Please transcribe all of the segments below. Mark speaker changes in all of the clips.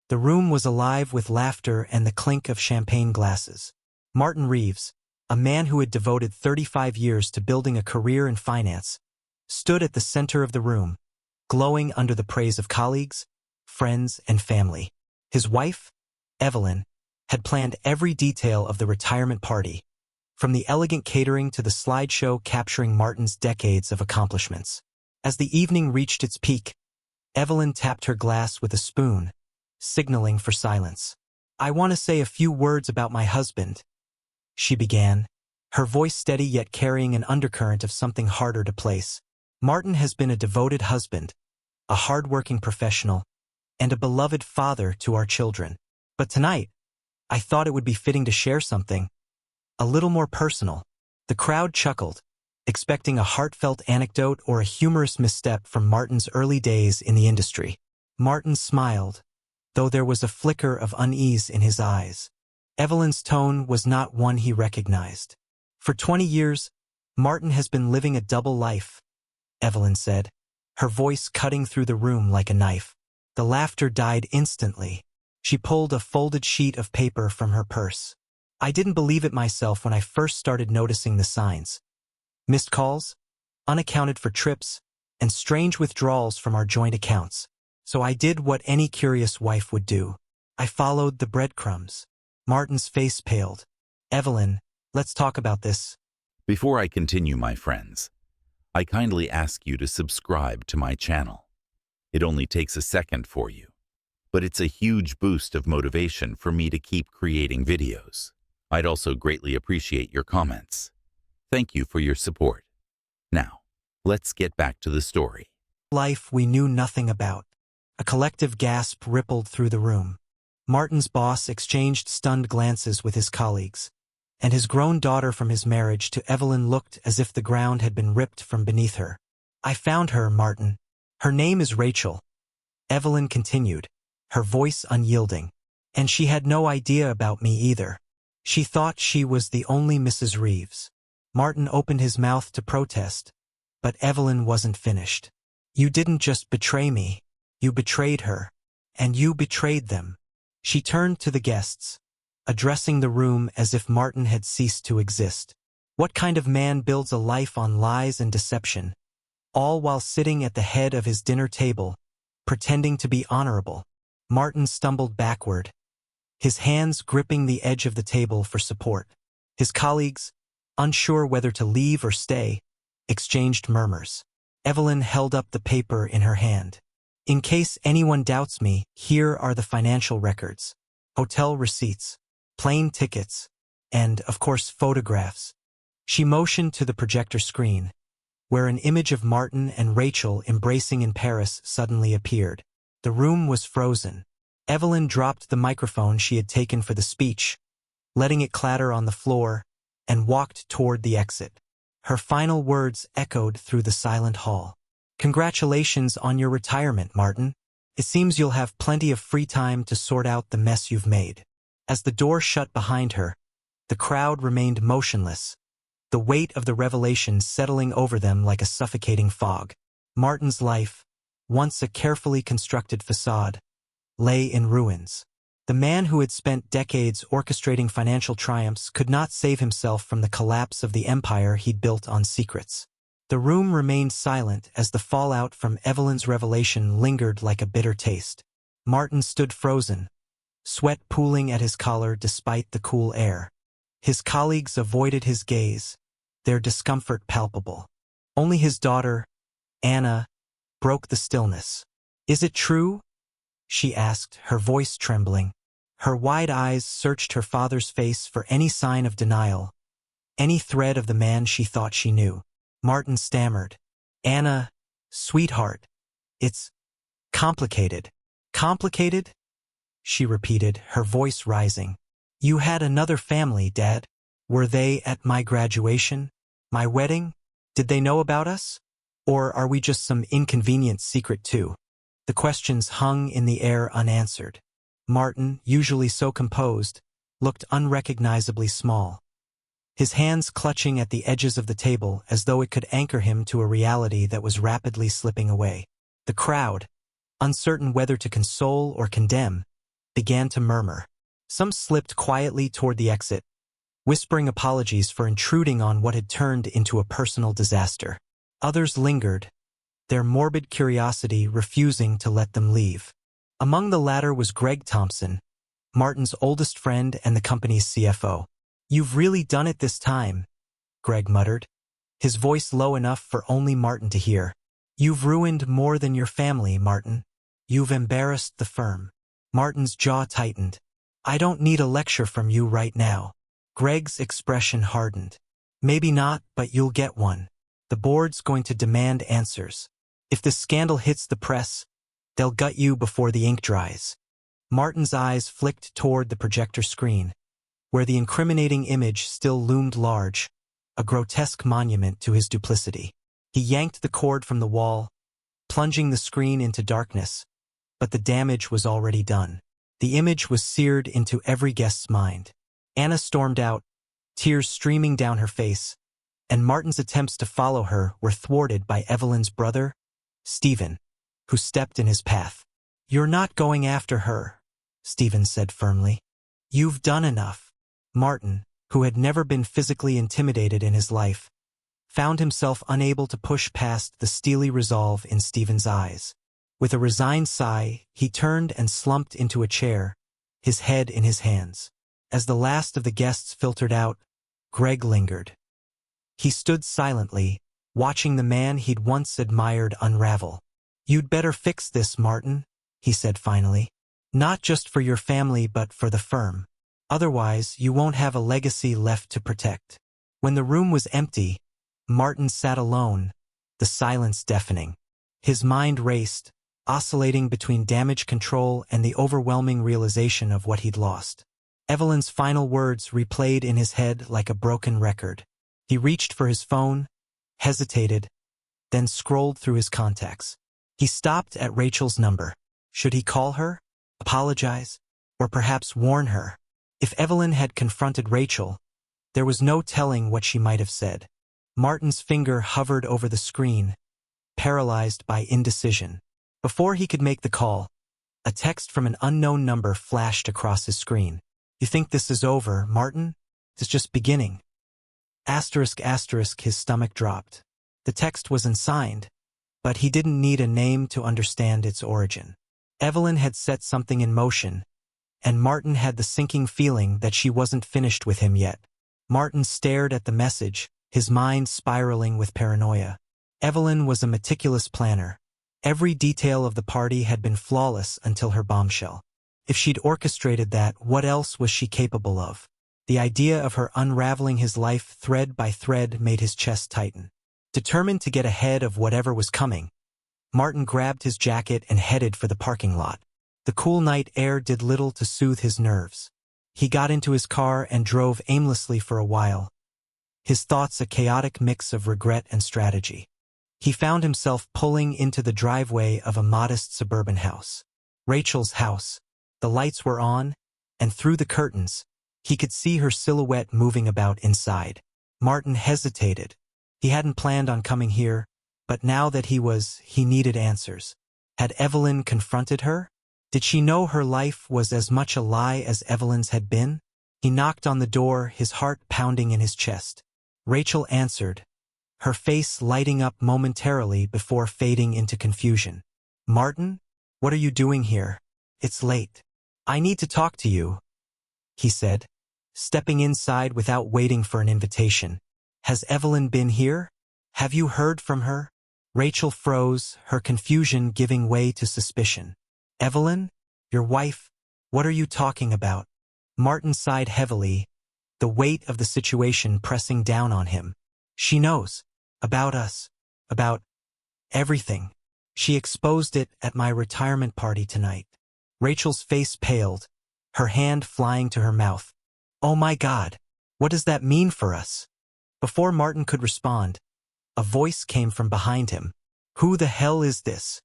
Speaker 1: The room was alive with laughter and the clink of champagne glasses. Martin Reeves, a man who had devoted 35 years to building a career in finance, stood at the center of the room, glowing under the praise of colleagues, friends, and family. His wife, Evelyn, had planned every detail of the retirement party, from the elegant catering to the slideshow capturing Martin's decades of accomplishments. As the evening reached its peak, Evelyn tapped her glass with a spoon, signaling for silence. "I want to say a few words about my husband," she began, her voice steady yet carrying an undercurrent of something harder to place. "Martin has been a devoted husband, a hard-working professional, and a beloved father to our children. But tonight, I thought it would be fitting to share something a little more personal." The crowd chuckled, expecting a heartfelt anecdote or a humorous misstep from Martin's early days in the industry. Martin smiled, though there was a flicker of unease in his eyes. Evelyn's tone was not one he recognized. "For 20 years, Martin has been living a double life," Evelyn said, her voice cutting through the room like a knife. The laughter died instantly. She pulled a folded sheet of paper from her purse. "I didn't believe it myself when I first started noticing the signs. Missed calls, unaccounted for trips, and strange withdrawals from our joint accounts. So I did what any curious wife would do. I followed the breadcrumbs." Martin's face paled. "Evelyn, let's talk about this."
Speaker 2: Before I continue, my friends, I kindly ask you to subscribe to my channel. It only takes a second for you, but it's a huge boost of motivation for me to keep creating videos. I'd also greatly appreciate your comments. Thank you for your support. Now, let's get back to the story.
Speaker 1: Life we knew nothing about. A collective gasp rippled through the room. Martin's boss exchanged stunned glances with his colleagues, and his grown daughter from his marriage to Evelyn looked as if the ground had been ripped from beneath her. "I found her, Martin. Her name is Rachel," Evelyn continued, her voice unyielding. "And she had no idea about me either. She thought she was the only Mrs. Reeves." Martin opened his mouth to protest, but Evelyn wasn't finished. "You didn't just betray me. You betrayed her. And you betrayed them." She turned to the guests, addressing the room as if Martin had ceased to exist. "What kind of man builds a life on lies and deception, all while sitting at the head of his dinner table, pretending to be honorable?" Martin stumbled backward, his hands gripping the edge of the table for support. His colleagues, unsure whether to leave or stay, exchanged murmurs. Evelyn held up the paper in her hand. "In case anyone doubts me, here are the financial records, hotel receipts, plane tickets, and, of course, photographs." She motioned to the projector screen, where an image of Martin and Rachel embracing in Paris suddenly appeared. The room was frozen. Evelyn dropped the microphone she had taken for the speech, letting it clatter on the floor, and walked toward the exit. Her final words echoed through the silent hall. "Congratulations on your retirement, Martin. It seems you'll have plenty of free time to sort out the mess you've made." As the door shut behind her, the crowd remained motionless, the weight of the revelation settling over them like a suffocating fog. Martin's life, once a carefully constructed facade, lay in ruins. The man who had spent decades orchestrating financial triumphs could not save himself from the collapse of the empire he'd built on secrets. The room remained silent as the fallout from Evelyn's revelation lingered like a bitter taste. Martin stood frozen, sweat pooling at his collar despite the cool air. His colleagues avoided his gaze, their discomfort palpable. Only his daughter, Anna, broke the stillness. "Is it true?" she asked, her voice trembling. Her wide eyes searched her father's face for any sign of denial, any thread of the man she thought she knew. Martin stammered. "Anna, sweetheart, it's complicated." "Complicated?" she repeated, her voice rising. "You had another family, Dad. Were they at my graduation? My wedding? Did they know about us? Or are we just some inconvenient secret too?" The questions hung in the air unanswered. Martin, usually so composed, looked unrecognizably small, his hands clutching at the edges of the table as though it could anchor him to a reality that was rapidly slipping away. The crowd, uncertain whether to console or condemn, began to murmur. Some slipped quietly toward the exit, whispering apologies for intruding on what had turned into a personal disaster. Others lingered, their morbid curiosity refusing to let them leave. Among the latter was Greg Thompson, Martin's oldest friend and the company's CFO. "You've really done it this time," Greg muttered, his voice low enough for only Martin to hear. "You've ruined more than your family, Martin. You've embarrassed the firm." Martin's jaw tightened. "I don't need a lecture from you right now." Greg's expression hardened. "Maybe not, but you'll get one. The board's going to demand answers. If this scandal hits the press, they'll gut you before the ink dries." Martin's eyes flicked toward the projector screen, where the incriminating image still loomed large, a grotesque monument to his duplicity. He yanked the cord from the wall, plunging the screen into darkness, but the damage was already done. The image was seared into every guest's mind. Anna stormed out, tears streaming down her face, and Martin's attempts to follow her were thwarted by Evelyn's brother, Stephen, who stepped in his path. "You're not going after her," Stephen said firmly. "You've done enough." Martin, who had never been physically intimidated in his life, found himself unable to push past the steely resolve in Stephen's eyes. With a resigned sigh, he turned and slumped into a chair, his head in his hands. As the last of the guests filtered out, Greg lingered. He stood silently, watching the man he'd once admired unravel. "You'd better fix this, Martin," he said finally. "Not just for your family but for the firm. Otherwise, you won't have a legacy left to protect." When the room was empty, Martin sat alone, the silence deafening. His mind raced, oscillating between damage control and the overwhelming realization of what he'd lost. Evelyn's final words replayed in his head like a broken record. He reached for his phone, hesitated, then scrolled through his contacts. He stopped at Rachel's number. Should he call her, apologize, or perhaps warn her? If Evelyn had confronted Rachel, there was no telling what she might have said. Martin's finger hovered over the screen, paralyzed by indecision. Before he could make the call, a text from an unknown number flashed across his screen. "You think this is over, Martin? It's just beginning." Asterisk asterisk, his stomach dropped. The text was unsigned, but he didn't need a name to understand its origin. Evelyn had set something in motion, and Martin had the sinking feeling that she wasn't finished with him yet. Martin stared at the message, his mind spiraling with paranoia. Evelyn was a meticulous planner. Every detail of the party had been flawless until her bombshell. If she'd orchestrated that, what else was she capable of? The idea of her unraveling his life thread by thread made his chest tighten. Determined to get ahead of whatever was coming, Martin grabbed his jacket and headed for the parking lot. The cool night air did little to soothe his nerves. He got into his car and drove aimlessly for a while, his thoughts a chaotic mix of regret and strategy. He found himself pulling into the driveway of a modest suburban house. Rachel's house. The lights were on, and through the curtains, he could see her silhouette moving about inside. Martin hesitated. He hadn't planned on coming here, but now that he needed answers. Had Evelyn confronted her? Did she know her life was as much a lie as Evelyn's had been? He knocked on the door, his heart pounding in his chest. Rachel answered, her face lighting up momentarily before fading into confusion. "Martin, what are you doing here? It's late. I need to talk to you," he said, stepping inside without waiting for an invitation. "Has Evelyn been here? Have you heard from her?" Rachel froze, her confusion giving way to suspicion. "Evelyn? Your wife? What are you talking about?" Martin sighed heavily, the weight of the situation pressing down on him. "She knows. About us. About everything. She exposed it at my retirement party tonight." Rachel's face paled, her hand flying to her mouth. "Oh my God, what does that mean for us?" Before Martin could respond, a voice came from behind him. "Who the hell is this?"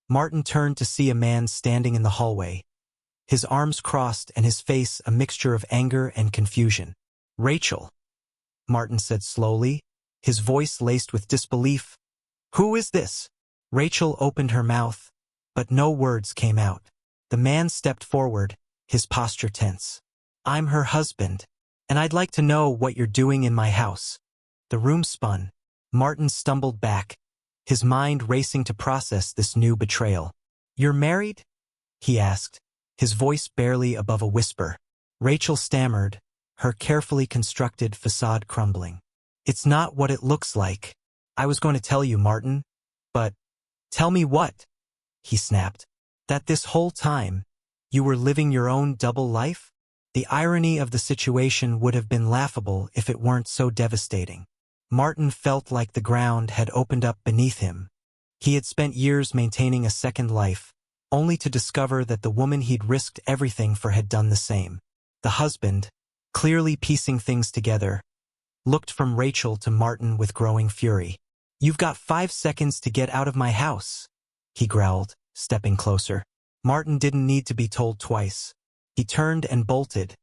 Speaker 1: Martin turned to see a man standing in the hallway, his arms crossed and his face a mixture of anger and confusion. "Rachel," Martin said slowly, his voice laced with disbelief. "Who is this?" Rachel opened her mouth, but no words came out. The man stepped forward, his posture tense. "I'm her husband, and I'd like to know what you're doing in my house." The room spun. Martin stumbled back, his mind racing to process this new betrayal. "You're married?" he asked, his voice barely above a whisper. Rachel stammered, her carefully constructed facade crumbling. "It's not what it looks like. I was going to tell you, Martin. But, tell me what?" he snapped. "That this whole time, you were living your own double life?" The irony of the situation would have been laughable if it weren't so devastating. Martin felt like the ground had opened up beneath him. He had spent years maintaining a second life, only to discover that the woman he'd risked everything for had done the same. The husband, clearly piecing things together, looked from Rachel to Martin with growing fury. "You've got 5 seconds to get out of my house," he growled, stepping closer. Martin didn't need to be told twice. He turned and bolted,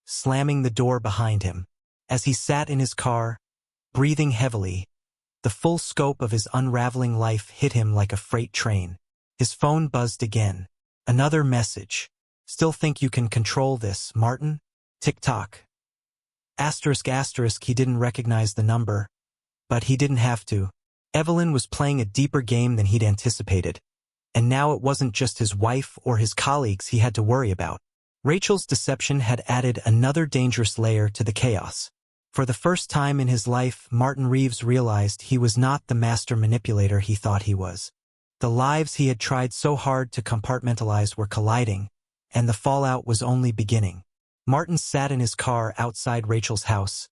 Speaker 1: slamming the door behind him. As he sat in his car, breathing heavily, the full scope of his unraveling life hit him like a freight train. His phone buzzed again. Another message. "Still think you can control this, Martin?" Tick-tock. ***, he didn't recognize the number, but he didn't have to. Evelyn was playing a deeper game than he'd anticipated, and now it wasn't just his wife or his colleagues he had to worry about. Rachel's deception had added another dangerous layer to the chaos. For the first time in his life, Martin Reeves realized he was not the master manipulator he thought he was. The lives he had tried so hard to compartmentalize were colliding, and the fallout was only beginning. Martin sat in his car outside Rachel's house,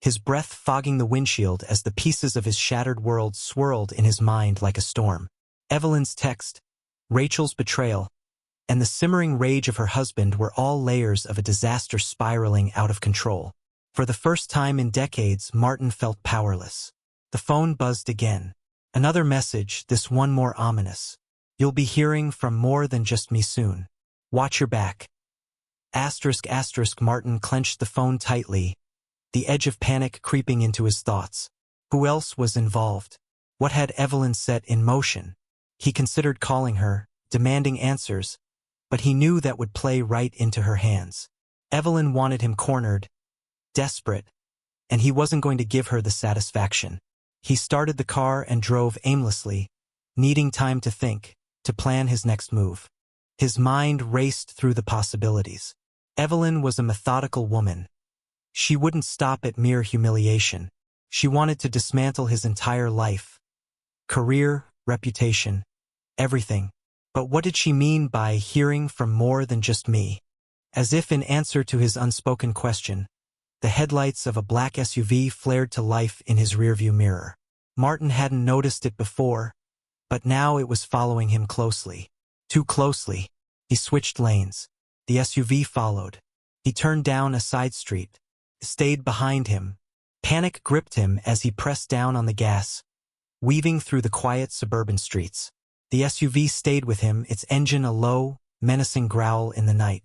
Speaker 1: his breath fogging the windshield as the pieces of his shattered world swirled in his mind like a storm. Evelyn's text, Rachel's betrayal, and the simmering rage of her husband were all layers of a disaster spiraling out of control. For the first time in decades, Martin felt powerless. The phone buzzed again. Another message, this one more ominous. "You'll be hearing from more than just me soon. Watch your back." Martin clenched the phone tightly, the edge of panic creeping into his thoughts. Who else was involved? What had Evelyn set in motion? He considered calling her, demanding answers, but he knew that would play right into her hands. Evelyn wanted him cornered, desperate, and he wasn't going to give her the satisfaction. He started the car and drove aimlessly, needing time to think, to plan his next move. His mind raced through the possibilities. Evelyn was a methodical woman. She wouldn't stop at mere humiliation. She wanted to dismantle his entire life. Career, reputation, everything. But what did she mean by hearing from more than just me? As if in answer to his unspoken question, the headlights of a black SUV flared to life in his rearview mirror. Martin hadn't noticed it before, but now it was following him closely. Too closely. He switched lanes. The SUV followed. He turned down a side street, stayed behind him. Panic gripped him as he pressed down on the gas, weaving through the quiet suburban streets. The SUV stayed with him, its engine a low, menacing growl in the night.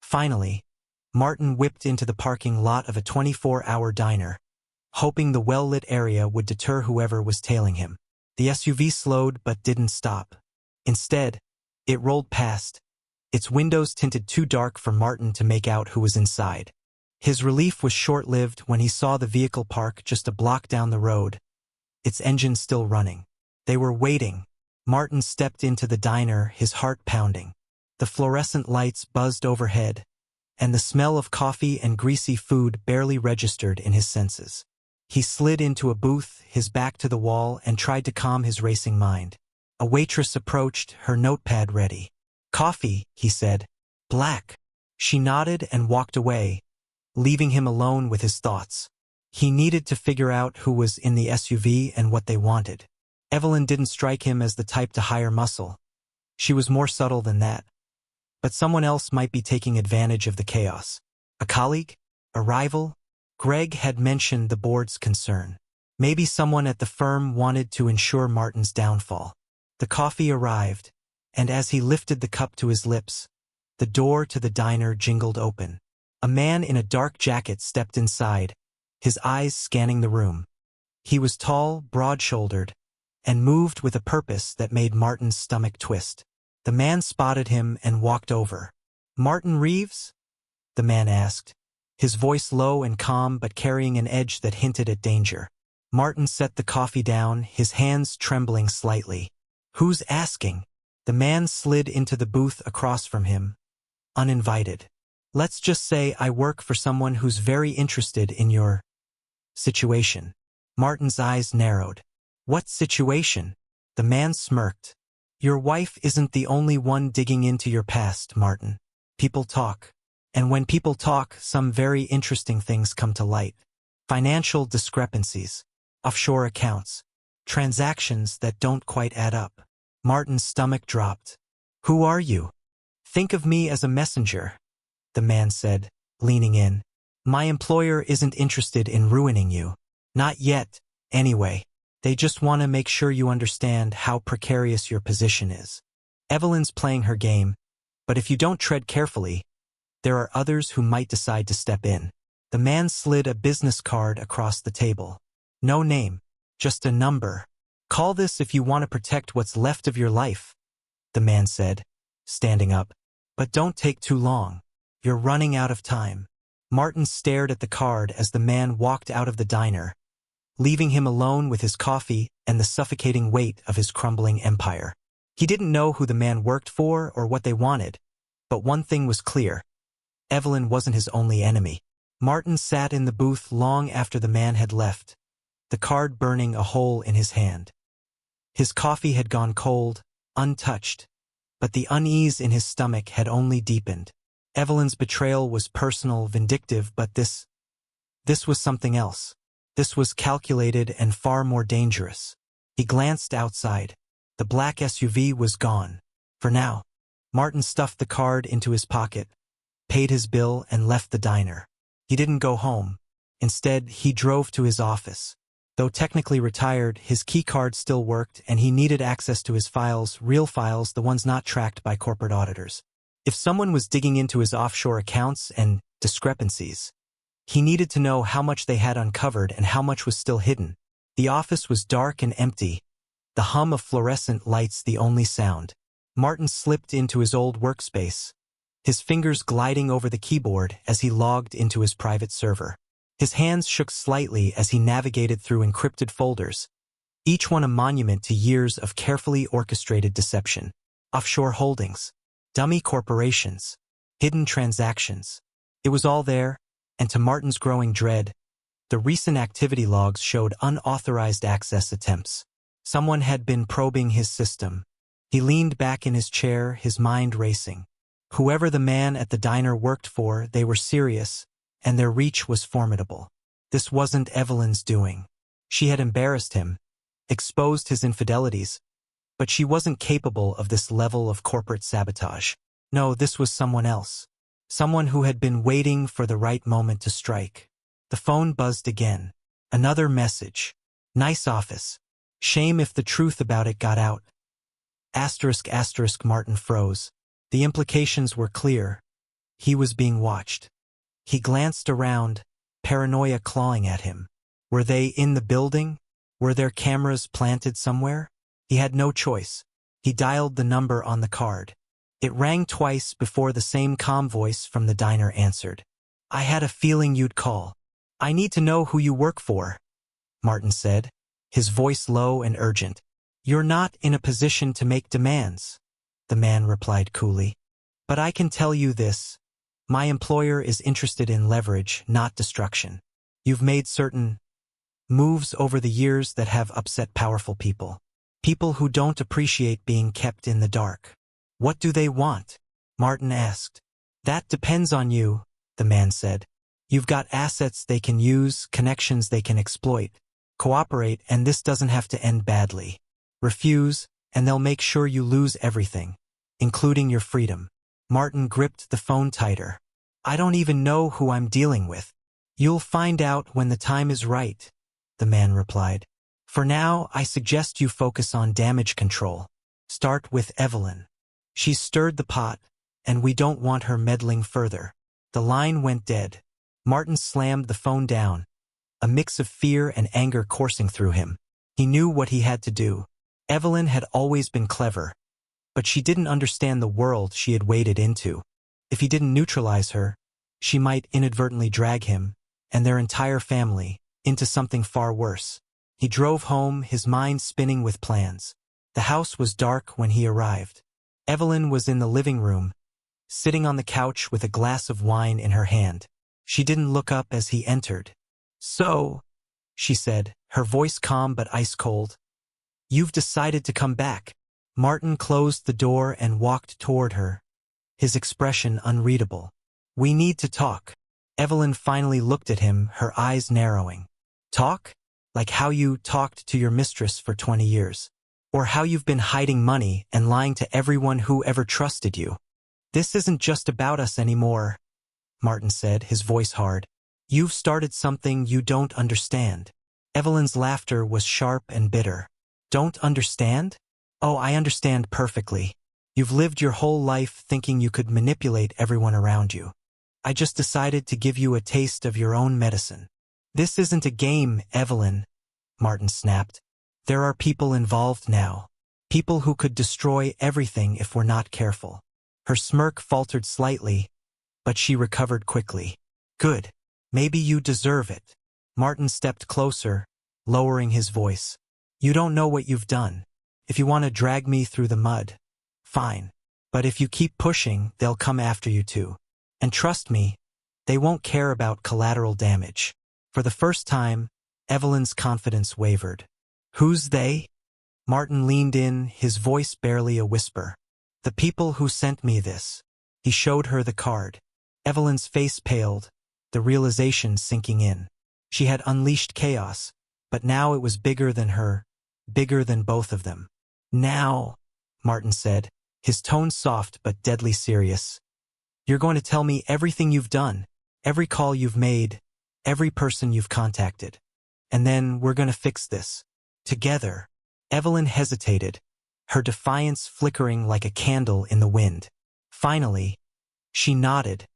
Speaker 1: Finally, Martin whipped into the parking lot of a 24-hour diner, hoping the well-lit area would deter whoever was tailing him. The SUV slowed but didn't stop. Instead, it rolled past, its windows tinted too dark for Martin to make out who was inside. His relief was short-lived when he saw the vehicle park just a block down the road, its engine still running. They were waiting. Martin stepped into the diner, his heart pounding. The fluorescent lights buzzed overhead, and the smell of coffee and greasy food barely registered in his senses. He slid into a booth, his back to the wall, and tried to calm his racing mind. A waitress approached, her notepad ready. "Coffee," he said. "Black." She nodded and walked away, leaving him alone with his thoughts. He needed to figure out who was in the SUV and what they wanted. Evelyn didn't strike him as the type to hire muscle. She was more subtle than that. But someone else might be taking advantage of the chaos. A colleague? A rival? Greg had mentioned the board's concern. Maybe someone at the firm wanted to ensure Martin's downfall. The coffee arrived, and as he lifted the cup to his lips, the door to the diner jingled open. A man in a dark jacket stepped inside, his eyes scanning the room. He was tall, broad-shouldered, and moved with a purpose that made Martin's stomach twist. The man spotted him and walked over. Martin Reeves? The man asked, his voice low and calm but carrying an edge that hinted at danger. Martin set the coffee down, his hands trembling slightly. Who's asking? The man slid into the booth across from him, uninvited. Let's just say I work for someone who's very interested in your situation. Martin's eyes narrowed. What situation? The man smirked. Your wife isn't the only one digging into your past, Martin. People talk. And when people talk, some very interesting things come to light. Financial discrepancies, offshore accounts, transactions that don't quite add up. Martin's stomach dropped. Who are you? Think of me as a messenger, the man said, leaning in. My employer isn't interested in ruining you. Not yet, anyway. They just want to make sure you understand how precarious your position is. Evelyn's playing her game, but if you don't tread carefully, there are others who might decide to step in. The man slid a business card across the table. No name, just a number. Call this if you want to protect what's left of your life, the man said, standing up. But don't take too long. You're running out of time. Martin stared at the card as the man walked out of the diner, leaving him alone with his coffee and the suffocating weight of his crumbling empire. He didn't know who the man worked for or what they wanted, but one thing was clear. Evelyn wasn't his only enemy. Martin sat in the booth long after the man had left, the card burning a hole in his hand. His coffee had gone cold, untouched, but the unease in his stomach had only deepened. Evelyn's betrayal was personal, vindictive, but this was something else. This was calculated and far more dangerous. He glanced outside. The black SUV was gone. For now. Martin stuffed the card into his pocket, paid his bill, and left the diner. He didn't go home. Instead, he drove to his office. Though technically retired, his key card still worked, and he needed access to his files, real files, the ones not tracked by corporate auditors. If someone was digging into his offshore accounts and discrepancies, he needed to know how much they had uncovered and how much was still hidden. The office was dark and empty, the hum of fluorescent lights the only sound. Martin slipped into his old workspace, his fingers gliding over the keyboard as he logged into his private server. His hands shook slightly as he navigated through encrypted folders, each one a monument to years of carefully orchestrated deception. Offshore holdings, dummy corporations, hidden transactions. It was all there, and to Martin's growing dread, the recent activity logs showed unauthorized access attempts. Someone had been probing his system. He leaned back in his chair, his mind racing. Whoever the man at the diner worked for, they were serious, and their reach was formidable. This wasn't Evelyn's doing. She had embarrassed him, exposed his infidelities, but she wasn't capable of this level of corporate sabotage. No, this was someone else. Someone who had been waiting for the right moment to strike. The phone buzzed again. Another message. Nice office. Shame if the truth about it got out. Asterisk asterisk. Martin froze. The implications were clear. He was being watched. He glanced around, paranoia clawing at him. Were they in the building? Were there cameras planted somewhere? He had no choice. He dialed the number on the card. It rang twice before the same calm voice from the diner answered. I had a feeling you'd call. I need to know who you work for, Martin said, his voice low and urgent. You're not in a position to make demands, the man replied coolly. But I can tell you this. My employer is interested in leverage, not destruction. You've made certain moves over the years that have upset powerful people. People who don't appreciate being kept in the dark. What do they want? Martin asked. That depends on you, the man said. You've got assets they can use, connections they can exploit. Cooperate, and this doesn't have to end badly. Refuse, and they'll make sure you lose everything, including your freedom. Martin gripped the phone tighter. I don't even know who I'm dealing with. You'll find out when the time is right, the man replied. For now, I suggest you focus on damage control. Start with Evelyn. She's stirred the pot, and we don't want her meddling further. The line went dead. Martin slammed the phone down, a mix of fear and anger coursing through him. He knew what he had to do. Evelyn had always been clever, but she didn't understand the world she had waded into. If he didn't neutralize her, she might inadvertently drag him, and their entire family, into something far worse. He drove home, his mind spinning with plans. The house was dark when he arrived. Evelyn was in the living room, sitting on the couch with a glass of wine in her hand. She didn't look up as he entered. "So," she said, her voice calm but ice-cold, "you've decided to come back." Martin closed the door and walked toward her, his expression unreadable. "We need to talk." Evelyn finally looked at him, her eyes narrowing. "Talk? Like how you talked to your mistress for 20 years? Or how you've been hiding money and lying to everyone who ever trusted you?" "This isn't just about us anymore," Martin said, his voice hard. "You've started something you don't understand." Evelyn's laughter was sharp and bitter. "Don't understand? Oh, I understand perfectly. You've lived your whole life thinking you could manipulate everyone around you. I just decided to give you a taste of your own medicine." "This isn't a game, Evelyn," Martin snapped. "There are people involved now. People who could destroy everything if we're not careful." Her smirk faltered slightly, but she recovered quickly. "Good. Maybe you deserve it." Martin stepped closer, lowering his voice. "You don't know what you've done. If you want to drag me through the mud, fine. But if you keep pushing, they'll come after you too. And trust me, they won't care about collateral damage." For the first time, Evelyn's confidence wavered. "Who's they?" Martin leaned in, his voice barely a whisper. "The people who sent me this." He showed her the card. Evelyn's face paled, the realization sinking in. She had unleashed chaos, but now it was bigger than her, bigger than both of them. "Now," Martin said, his tone soft but deadly serious, "you're going to tell me everything you've done, every call you've made, every person you've contacted. And then we're going to fix this. Together." Evelyn hesitated, her defiance flickering like a candle in the wind. Finally, she nodded,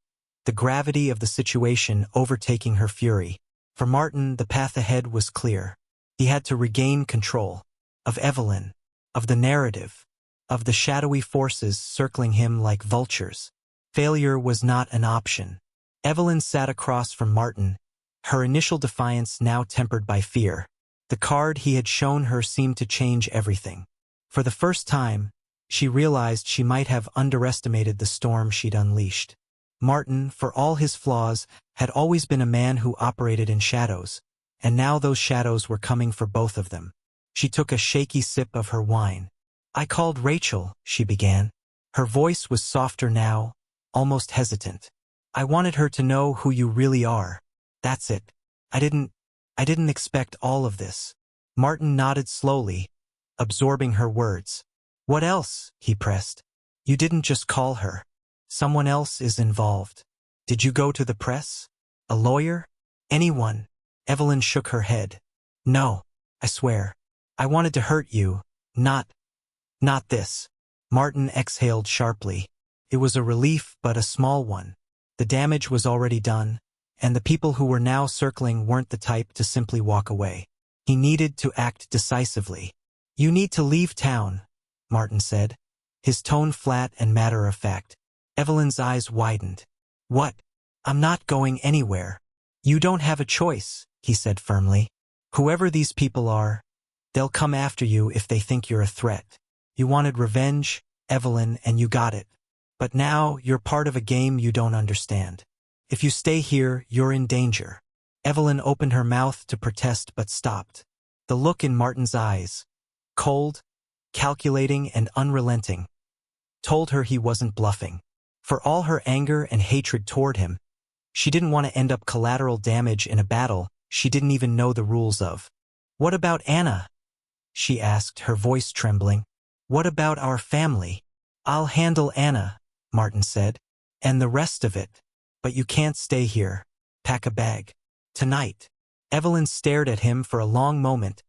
Speaker 1: the gravity of the situation overtaking her fury. For Martin, the path ahead was clear. He had to regain control of Evelyn, of the narrative, of the shadowy forces circling him like vultures. Failure was not an option. Evelyn sat across from Martin, her initial defiance now tempered by fear. The card he had shown her seemed to change everything. For the first time, she realized she might have underestimated the storm she'd unleashed. Martin, for all his flaws, had always been a man who operated in shadows, and now those shadows were coming for both of them. She took a shaky sip of her wine. "I called Rachel," she began. Her voice was softer now, almost hesitant. "I wanted her to know who you really are. That's it. I didn't expect all of this." Martin nodded slowly, absorbing her words. "What else?" he pressed. "You didn't just call her. Someone else is involved. Did you go to the press? A lawyer? Anyone?" Evelyn shook her head. "No, I swear. I wanted to hurt you, not this." Martin exhaled sharply. It was a relief, but a small one. The damage was already done, and the people who were now circling weren't the type to simply walk away. He needed to act decisively. "You need to leave town," Martin said, his tone flat and matter-of-fact. Evelyn's eyes widened. "What? I'm not going anywhere." "You don't have a choice," he said firmly. "Whoever these people are, they'll come after you if they think you're a threat. You wanted revenge, Evelyn, and you got it. But now you're part of a game you don't understand. If you stay here, you're in danger." Evelyn opened her mouth to protest but stopped. The look in Martin's eyes, cold, calculating, and unrelenting, told her he wasn't bluffing. For all her anger and hatred toward him, she didn't want to end up collateral damage in a battle she didn't even know the rules of. "What about Anna?" she asked, her voice trembling. "What about our family?" "I'll handle Anna," Martin said, "and the rest of it. But you can't stay here. Pack a bag. Tonight." Evelyn stared at him for a long moment,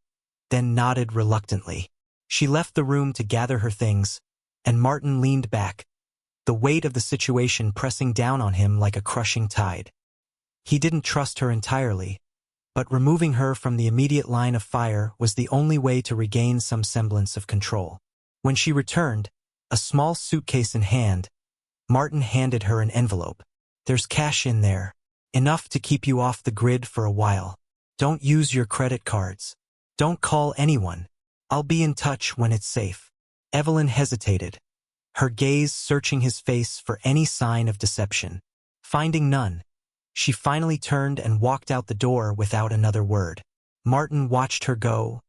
Speaker 1: then nodded reluctantly. She left the room to gather her things, and Martin leaned back, the weight of the situation pressing down on him like a crushing tide. He didn't trust her entirely, but removing her from the immediate line of fire was the only way to regain some semblance of control. When she returned, a small suitcase in hand, Martin handed her an envelope. There's cash in there. Enough to keep you off the grid for a while. Don't use your credit cards. Don't call anyone. I'll be in touch when it's safe. Evelyn hesitated, her gaze searching his face for any sign of deception. Finding none, she finally turned and walked out the door without another word. Martin watched her go,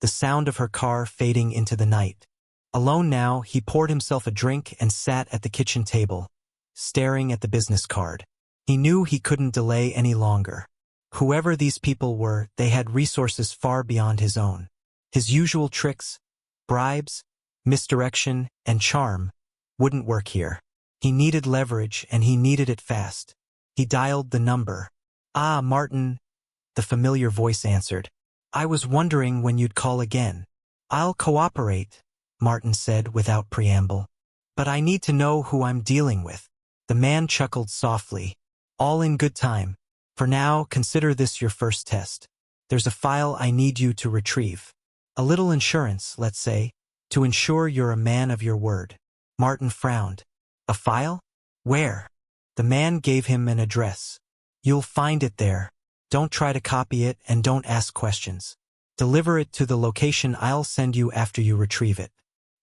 Speaker 1: the sound of her car fading into the night. Alone now, he poured himself a drink and sat at the kitchen table, staring at the business card. He knew he couldn't delay any longer. Whoever these people were, they had resources far beyond his own. His usual tricks, bribes, misdirection, and charm wouldn't work here. He needed leverage, and he needed it fast. He dialed the number. "Ah, Martin," the familiar voice answered. "I was wondering when you'd call again." "I'll cooperate," Martin said without preamble. "But I need to know who I'm dealing with." The man chuckled softly. "All in good time. For now, consider this your first test. There's a file I need you to retrieve. A little insurance, let's say, to ensure you're a man of your word." Martin frowned. "A file? Where?" The man gave him an address. "You'll find it there. Don't try to copy it and don't ask questions. Deliver it to the location I'll send you after you retrieve it.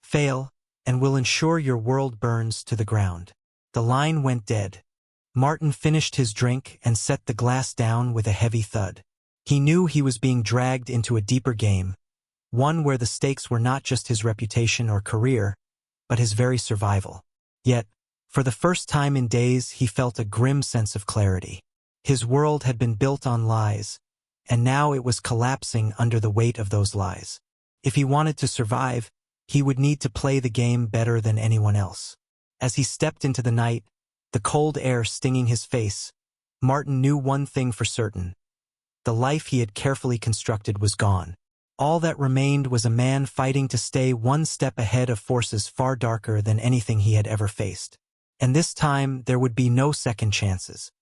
Speaker 1: Fail, and we'll ensure your world burns to the ground." The line went dead. Martin finished his drink and set the glass down with a heavy thud. He knew he was being dragged into a deeper game, one where the stakes were not just his reputation or career, but his very survival. Yet, for the first time in days, he felt a grim sense of clarity. His world had been built on lies, and now it was collapsing under the weight of those lies. If he wanted to survive, he would need to play the game better than anyone else. As he stepped into the night, the cold air stinging his face, Martin knew one thing for certain. The life he had carefully constructed was gone. All that remained was a man fighting to stay one step ahead of forces far darker than anything he had ever faced. And this time, there would be no second chances.